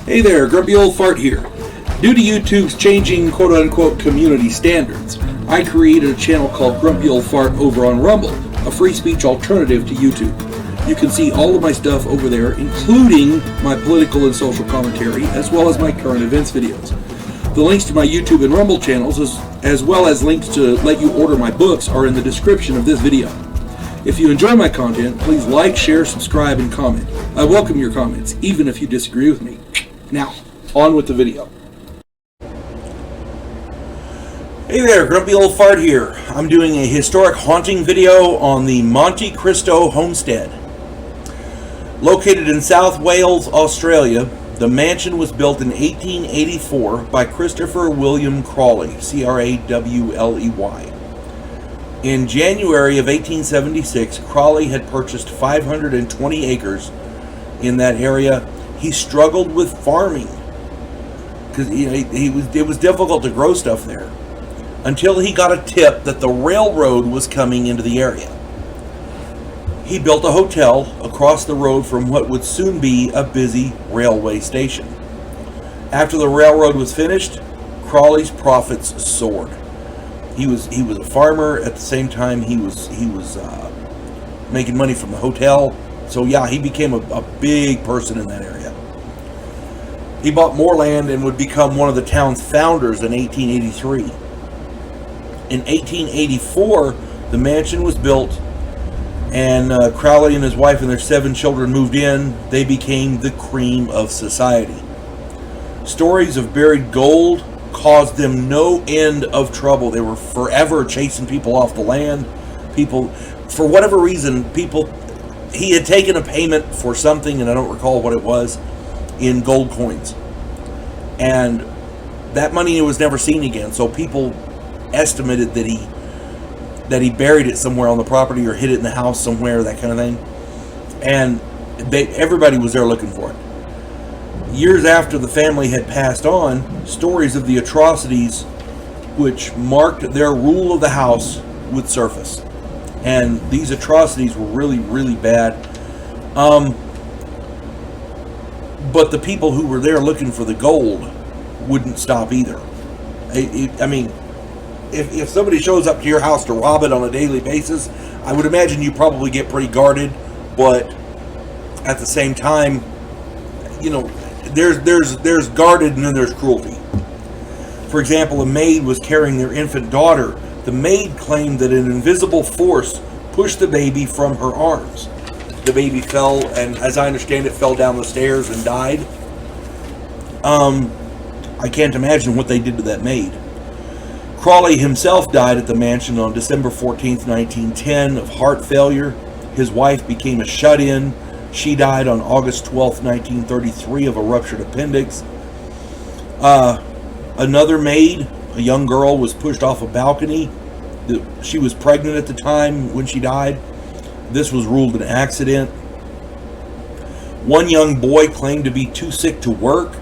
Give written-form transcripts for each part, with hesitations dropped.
Hey there, Grumpy Old Fart here. Due to YouTube's changing quote-unquote community standards, I created a channel called Grumpy Old Fart over on Rumble, a free speech alternative to YouTube. You can see all of my stuff over there, including my political and social commentary, as well as my current events videos. The links to my YouTube and Rumble channels, as well as links to let you order my books, are in the description of this video. If you enjoy my content, please like, share, subscribe, and comment. I welcome your comments, even if you disagree with me. Now, on with the video. Hey there, Grumpy Old Fart here. I'm doing a historic haunting video on the Monte Cristo Homestead. Located in South Wales, Australia, the mansion was built in 1884 by Christopher William Crawley, C-R-A-W-L-E-Y. In January of 1876, Crawley had purchased 520 acres in that area. He struggled with farming because it was difficult to grow stuff there until he got a tip that the railroad was coming into the area. He built a hotel across the road from what would soon be a busy railway station. After the railroad was finished, Crawley's profits soared. He was a farmer at the same time he was making money from the hotel. So yeah, he became a big person in that area. He bought more land and would become one of the town's founders in 1883. In 1884, the mansion was built, and Crawley and his wife and their 7 children moved in. They became the cream of society. Stories of buried gold caused them no end of trouble. They were forever chasing people off the land. People, for whatever reason, he had taken a payment for something, and I don't recall what it was, in gold coins. And that money was never seen again. So people estimated that he buried it somewhere on the property or hid it in the house somewhere, that kind of thing. And everybody was there looking for it. Years after the family had passed on, stories of the atrocities which marked their rule of the house would surface. And these atrocities were really, really bad. But the people who were there looking for the gold wouldn't stop either. I mean, if somebody shows up to your house to rob it on a daily basis, I would imagine you probably get pretty guarded. But at the same time, you know, there's guarded and then there's cruelty. For example, a maid was carrying their infant daughter. The maid claimed that an invisible force pushed the baby from her arms. The baby fell, and as I understand it, fell down the stairs and died. I can't imagine what they did to that maid. Crawley himself died at the mansion on December 14th, 1910 of heart failure. His wife became a shut-in. She died on August 12th, 1933 of a ruptured appendix. Another maid, a young girl, was pushed off a balcony. She was pregnant at the time when she died. This was ruled an accident. One young boy claimed to be too sick to work.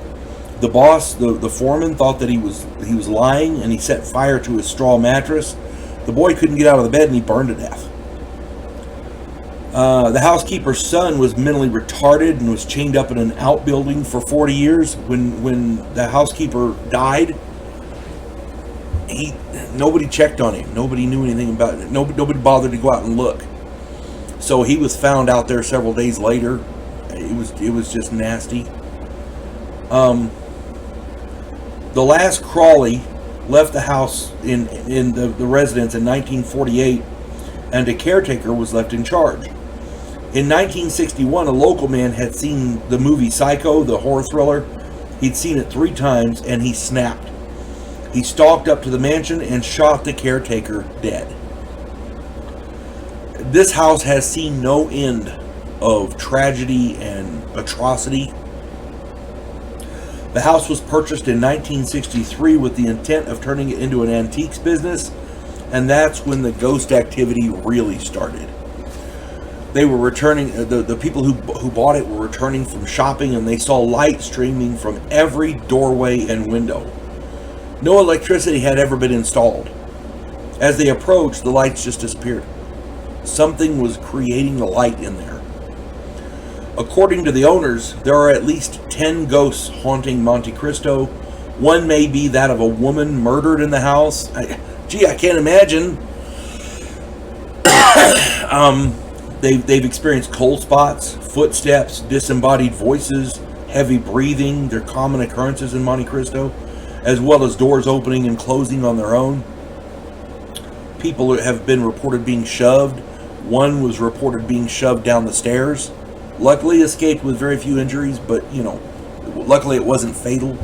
The boss, the foreman, thought that he was lying, and he set fire to his straw mattress. The boy couldn't get out of the bed, and he burned to death. The housekeeper's son was mentally retarded and was chained up in an outbuilding for 40 years. When the housekeeper died, nobody checked on him. Nobody knew anything about it. Nobody bothered to go out and look. So he was found out there several days later. It was just nasty. The last Crawley left the house in the residence in 1948, and a caretaker was left in charge. In 1961, a local man had seen the movie Psycho, the horror thriller. He'd seen it 3 times, and he snapped. He stalked up to the mansion and shot the caretaker dead. This house has seen no end of tragedy and atrocity. The house was purchased in 1963 with the intent of turning it into an antiques business, and that's when the ghost activity really started. They were returning, the people who bought it were returning from shopping, and they saw light streaming from every doorway and window. No electricity had ever been installed. As they approached, the lights just disappeared. Something was creating the light in there. According to the owners, there are at least 10 ghosts haunting Monte Cristo. One may be that of a woman murdered in the house. I can't imagine. They've experienced cold spots, footsteps, disembodied voices, heavy breathing. They're common occurrences in Monte Cristo, as well as doors opening and closing on their own. People have been reported being shoved. One was reported being shoved down the stairs. Luckily escaped with very few injuries, but, luckily it wasn't fatal.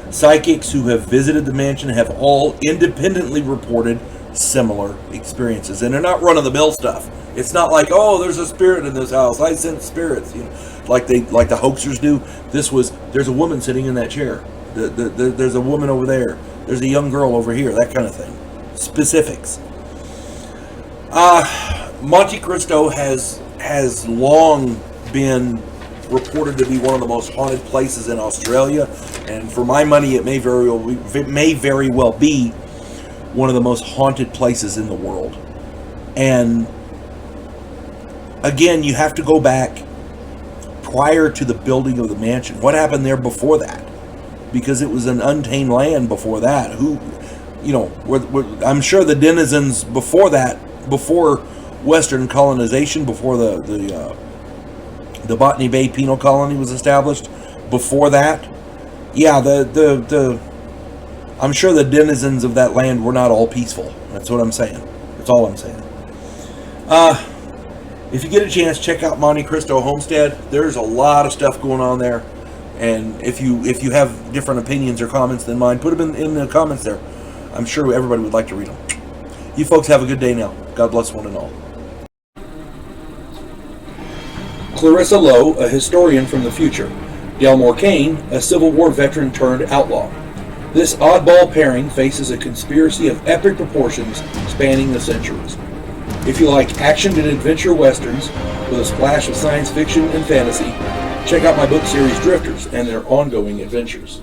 Psychics who have visited the mansion have all independently reported similar experiences. And they're not run-of-the-mill stuff. It's not like, oh, there's a spirit in this house, I sense spirits, like the hoaxers do. There's a woman sitting in that chair. There's a woman over there. There's a young girl over here, that kind of thing. Specifics. Monte Cristo has long been reported to be one of the most haunted places in Australia, and for my money, it may very well be one of the most haunted places in the world. And again, you have to go back prior to the building of the mansion. What happened there before that? Because it was an untamed land before that. I'm sure the denizens before that, before Western colonization, before the Botany Bay Penal Colony was established, before that, I'm sure the denizens of that land were not all peaceful. That's what I'm saying. That's all I'm saying. If you get a chance, check out Monte Cristo Homestead. There's a lot of stuff going on there, and if you have different opinions or comments than mine, put them in the comments there. I'm sure everybody would like to read them. You folks have a good day now. God bless one and all. Clarissa Lowe, a historian from the future. Delmore Kane, a Civil War veteran turned outlaw. This oddball pairing faces a conspiracy of epic proportions spanning the centuries. If you like action and adventure westerns with a splash of science fiction and fantasy, check out my book series Drifters and their ongoing adventures.